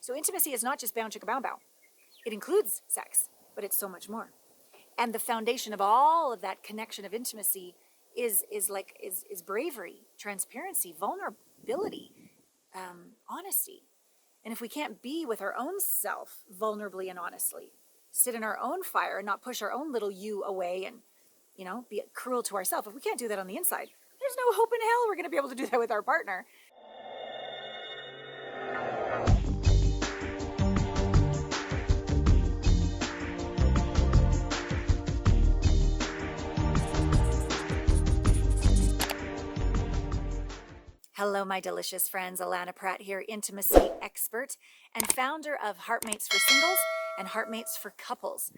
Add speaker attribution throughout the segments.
Speaker 1: So intimacy is not just bow chicka bow bow. It includes sex, but it's so much more. And the foundation of all of that connection of intimacy is bravery, transparency, vulnerability, honesty. And if we can't be with our own self vulnerably and honestly, sit in our own fire and not push our own little you away and, be cruel to ourselves, if we can't do that on the inside, there's no hope in hell we're going to be able to do that with our partner. Hello, my delicious friends. Allana Pratt here, intimacy expert and founder of Heartmates for Singles and Heartmates for Couples.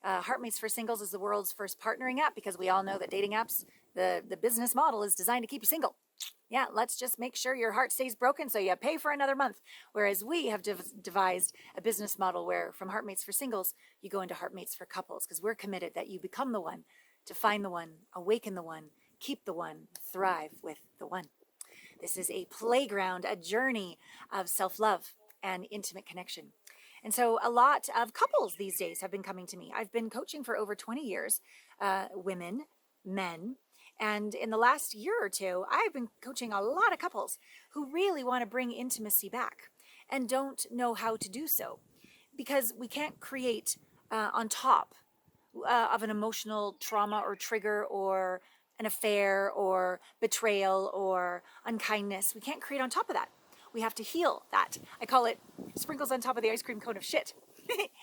Speaker 1: Heartmates for Singles is the world's first partnering app because we all know that dating apps, the business model is designed to keep you single. Yeah, let's just make sure your heart stays broken so you pay for another month. Whereas we have devised a business model where from Heartmates for Singles, you go into Heartmates for Couples because we're committed that you become the one, to find the one, awaken the one, keep the one, thrive with the one. This is a playground, a journey of self-love and intimate connection. And so a lot of couples these days have been coming to me. I've been coaching for over 20 years, women, men, and in the last year or two, I've been coaching a lot of couples who really want to bring intimacy back and don't know how to do so because we can't create on top of an emotional trauma or trigger or an affair or betrayal or unkindness. We can't create on top of that. We have to heal that. I call it sprinkles on top of the ice cream cone of shit.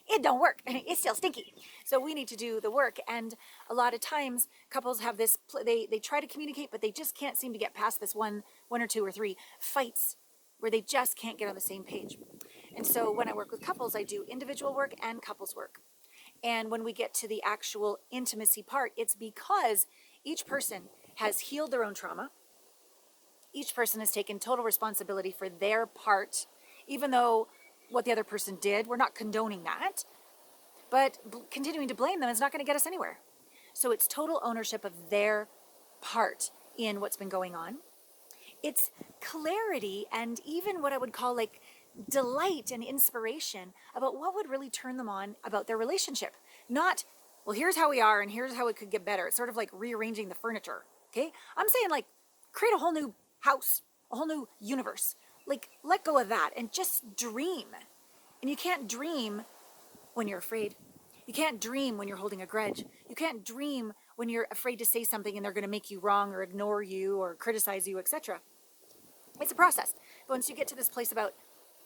Speaker 1: It don't work. It's still stinky. So we need to do the work. And a lot of times couples have this, they try to communicate, but they just can't seem to get past this one or two or three fights where they just can't get on the same page. And so when I work with couples, I do individual work and couples work. And when we get to the actual intimacy part, it's because each person has healed their own trauma. Each person has taken total responsibility for their part, even though what the other person did, we're not condoning that. But continuing to blame them is not going to get us anywhere. So it's total ownership of their part in what's been going on. It's clarity and even what I would call like delight and inspiration about what would really turn them on about their relationship. Not, well, here's how we are and here's how it could get better. It's sort of like rearranging the furniture, okay? I'm saying like create a whole new house, a whole new universe. Like let go of that and just dream. And you can't dream when you're afraid. You can't dream when you're holding a grudge. You can't dream when you're afraid to say something and they're going to make you wrong or ignore you or criticize you, etc. It's a process. But once you get to this place about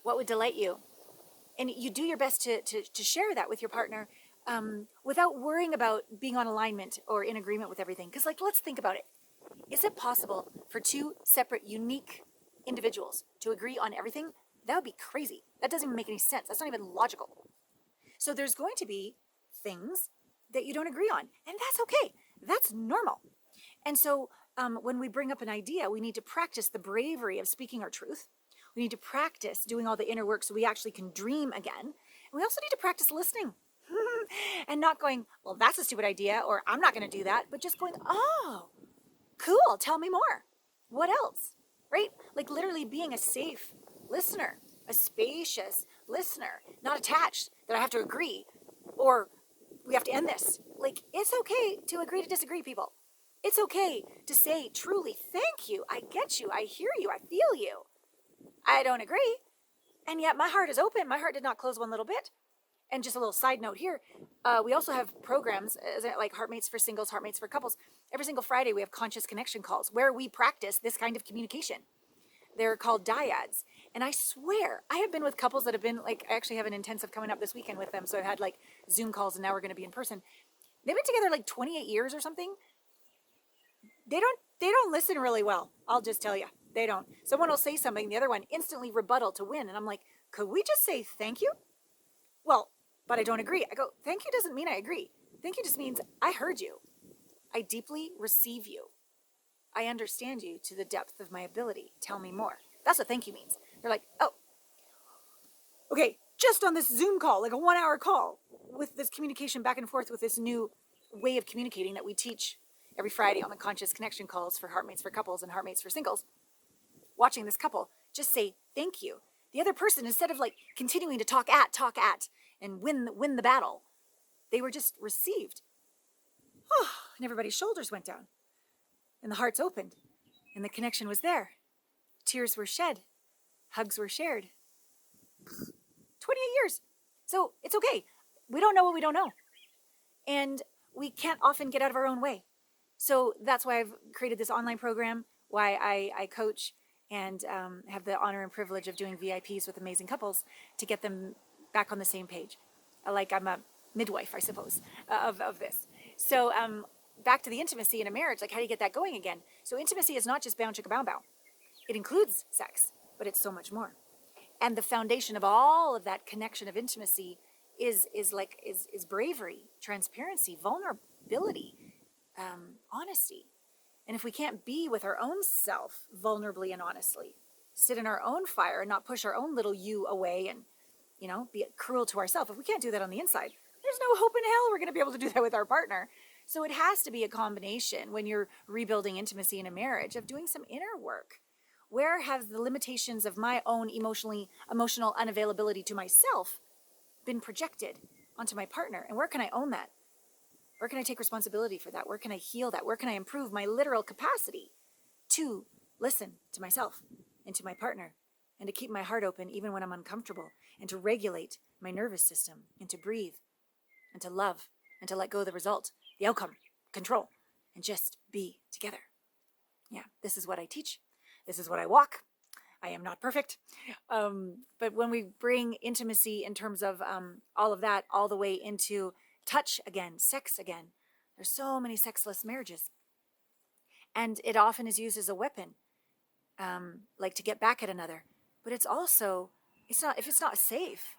Speaker 1: what would delight you, and you do your best to share that with your partner without worrying about being on alignment or in agreement with everything. Because let's think about it. Is it possible for two separate, unique individuals to agree on everything? That would be crazy. That doesn't even make any sense. That's not even logical. So there's going to be things that you don't agree on. And that's okay. That's normal. And so when we bring up an idea, we need to practice the bravery of speaking our truth. We need to practice doing all the inner work so we actually can dream again. And we also need to practice listening and not going, well, that's a stupid idea, or I'm not going to do that, but just going, oh, cool, tell me more. What else? Right? Like literally being a safe listener, a spacious listener, not attached that I have to agree or we have to end this. Like it's okay to agree to disagree, people. It's okay to say truly, thank you, I get you, I hear you, I feel you. I don't agree. And yet my heart is open. My heart did not close one little bit. And just a little side note here, we also have programs like Heartmates for Singles, Heartmates for Couples. Every single Friday we have conscious connection calls where we practice this kind of communication. They're called dyads. And I swear, I have been with couples that have been like, I actually have an intensive coming up this weekend with them. So I've had like Zoom calls and now we're going to be in person. They've been together like 28 years or something. They don't listen really well. I'll just tell you, they don't. Someone will say something, the other one instantly rebuttal to win. And I'm like, could we just say thank you? Well, but I don't agree. I go, thank you doesn't mean I agree. Thank you just means I heard you. I deeply receive you. I understand you to the depth of my ability. Tell me more. That's what thank you means. They're like, oh, okay, just on this Zoom call, like a 1 hour call with this communication back and forth with this new way of communicating that we teach every Friday on the conscious connection calls for Heartmates for Couples and Heartmates for Singles. Watching this couple just say thank you. The other person, instead of like continuing to talk at, and win the battle, they were just received. Oh, and everybody's shoulders went down, and the hearts opened, and the connection was there. Tears were shed, hugs were shared. 28 years. So it's okay. We don't know what we don't know. And we can't often get out of our own way. So that's why I've created this online program, why I coach and have the honor and privilege of doing VIPs with amazing couples to get them back on the same page. Like I'm a midwife, I suppose, of this. So back to the intimacy in a marriage, like how do you get that going again? So intimacy is not just bow chicka bow bow. It includes sex, but it's so much more. And the foundation of all of that connection of intimacy is bravery, transparency, vulnerability, honesty. And if we can't be with our own self vulnerably and honestly, sit in our own fire and not push our own little you away and, be cruel to ourselves, if we can't do that on the inside, there's no hope in hell we're going to be able to do that with our partner. So it has to be a combination when you're rebuilding intimacy in a marriage of doing some inner work. Where have the limitations of my own emotional unavailability to myself been projected onto my partner? And where can I own that? Where can I take responsibility for that? Where can I heal that? Where can I improve my literal capacity to listen to myself and to my partner and to keep my heart open even when I'm uncomfortable and to regulate my nervous system and to breathe and to love and to let go of the result, the outcome, control, and just be together. Yeah, this is what I teach. This is what I walk. I am not perfect. But when we bring intimacy in terms of all of that, all the way into touch again, sex again, there's so many sexless marriages. And it often is used as a weapon, like to get back at another. But it's also, if it's not safe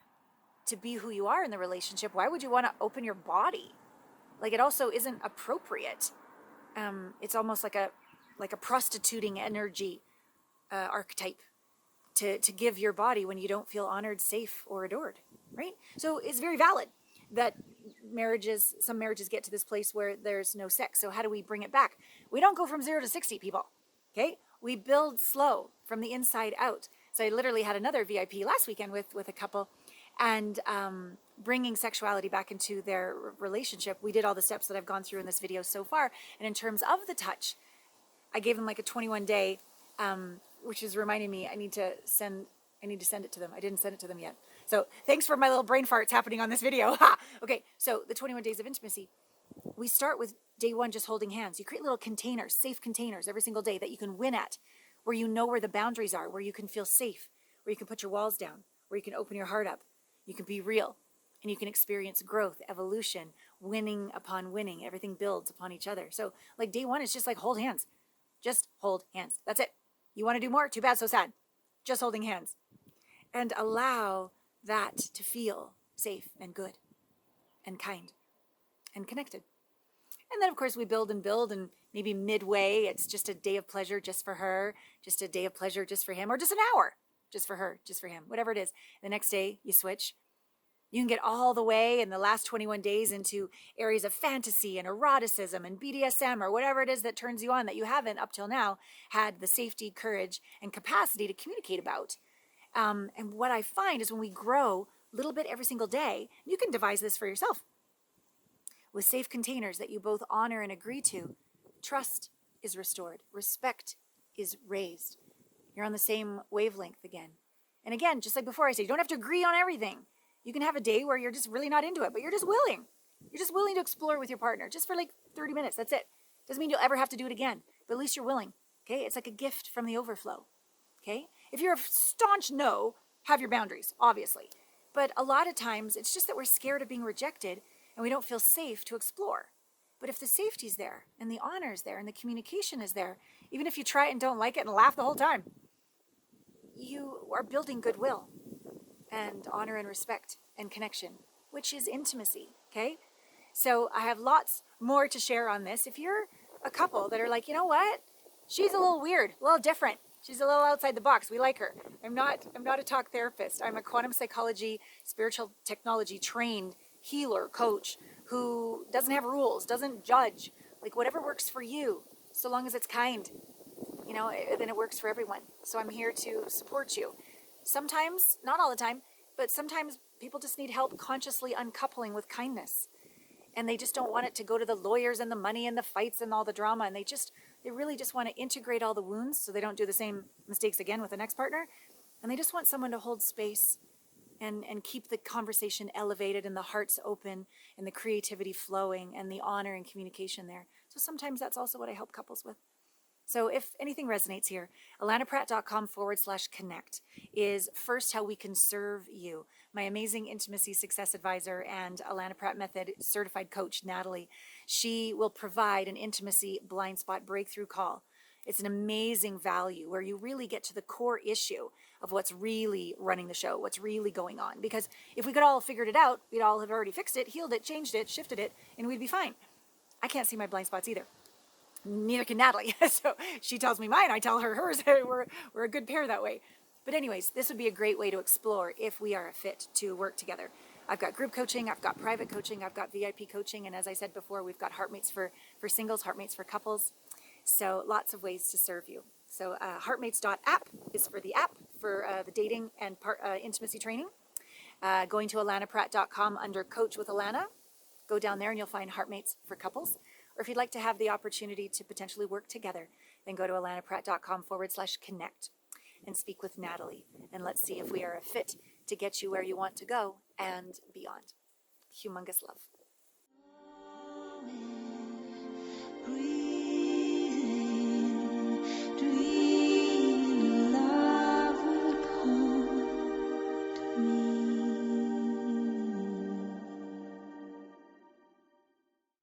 Speaker 1: to be who you are in the relationship, why would you want to open your body? Like it also isn't appropriate. It's almost like a prostituting energy archetype to give your body when you don't feel honored, safe, or adored, right? So it's very valid that some marriages get to this place where there's no sex. So how do we bring it back? We don't go from 0 to 60, people, okay? We build slow from the inside out. So I literally had another VIP last weekend with a couple, and bringing sexuality back into their relationship. We did all the steps that I've gone through in this video so far. And in terms of the touch, I gave them like a 21-day, which is reminding me I need to send it to them. I didn't send it to them yet. So thanks for my little brain farts happening on this video. Okay, so the 21 days of intimacy. We start with day 1 just holding hands. You create little containers, safe containers every single day that you can win at, where you know where the boundaries are, where you can feel safe, where you can put your walls down, where you can open your heart up. You can be real, and you can experience growth, evolution, winning upon winning. Everything builds upon each other. So like day 1 is just like hold hands. Just hold hands. That's it. You want to do more? Too bad, so sad. Just holding hands. And allow that to feel safe and good and kind and connected. And then, of course, we build, and maybe midway, it's just a day of pleasure just for her, just a day of pleasure just for him, or just an hour just for her, just for him, whatever it is. The next day, you switch. You can get all the way in the last 21 days into areas of fantasy and eroticism and BDSM or whatever it is that turns you on that you haven't up till now had the safety, courage, and capacity to communicate about. And what I find is when we grow a little bit every single day, you can devise this for yourself. With safe containers that you both honor and agree to, trust is restored. Respect is raised. You're on the same wavelength again. And again, just like before I said, you don't have to agree on everything. You can have a day where you're just really not into it, but you're just willing. You're just willing to explore with your partner just for like 30 minutes. That's it. Doesn't mean you'll ever have to do it again, but at least you're willing. Okay? It's like a gift from the overflow. Okay? If you're a staunch no, have your boundaries, obviously. But a lot of times it's just that we're scared of being rejected and we don't feel safe to explore. But if the safety's there and the honor is there and the communication is there, even if you try it and don't like it and laugh the whole time, you are building goodwill and honor and respect and connection, which is intimacy, okay? So I have lots more to share on this. If you're a couple that are like, you know what? She's a little weird, a little different. She's a little outside the box. We like her. I'm not a talk therapist. I'm a quantum psychology, spiritual technology trained healer, coach who doesn't have rules, doesn't judge. Like whatever works for you, so long as it's kind, then it works for everyone. So I'm here to support you. sometimes, not all the time, but sometimes people just need help consciously uncoupling with kindness. And they just don't want it to go to the lawyers and the money and the fights and all the drama. And they really just want to integrate all the wounds so they don't do the same mistakes again with the next partner. And they just want someone to hold space and keep the conversation elevated and the hearts open and the creativity flowing and the honor and communication there. So sometimes that's also what I help couples with. So if anything resonates here, allanapratt.com/connect is first how we can serve you. My amazing intimacy success advisor and Allana Pratt Method certified coach, Natalie, she will provide an intimacy blind spot breakthrough call. It's an amazing value where you really get to the core issue of what's really running the show, what's really going on. Because if we could all figured it out, we'd all have already fixed it, healed it, changed it, shifted it, and we'd be fine. I can't see my blind spots either. Neither can Natalie. So she tells me mine, I tell her hers. We're a good pair that way. But anyways, this would be a great way to explore if we are a fit to work together. I've got group coaching, I've got private coaching, I've got VIP coaching, and as I said before, we've got Heartmates for singles, Heartmates for couples. So lots of ways to serve you. So Heartmates.app is for the app for the dating and intimacy training. Going to allanapratt.com under Coach with Allana, go down there and you'll find Heartmates for couples. Or if you'd like to have the opportunity to potentially work together, then go to allanapratt.com/connect and speak with Natalie. And let's see if we are a fit to get you where you want to go and beyond. Humongous love.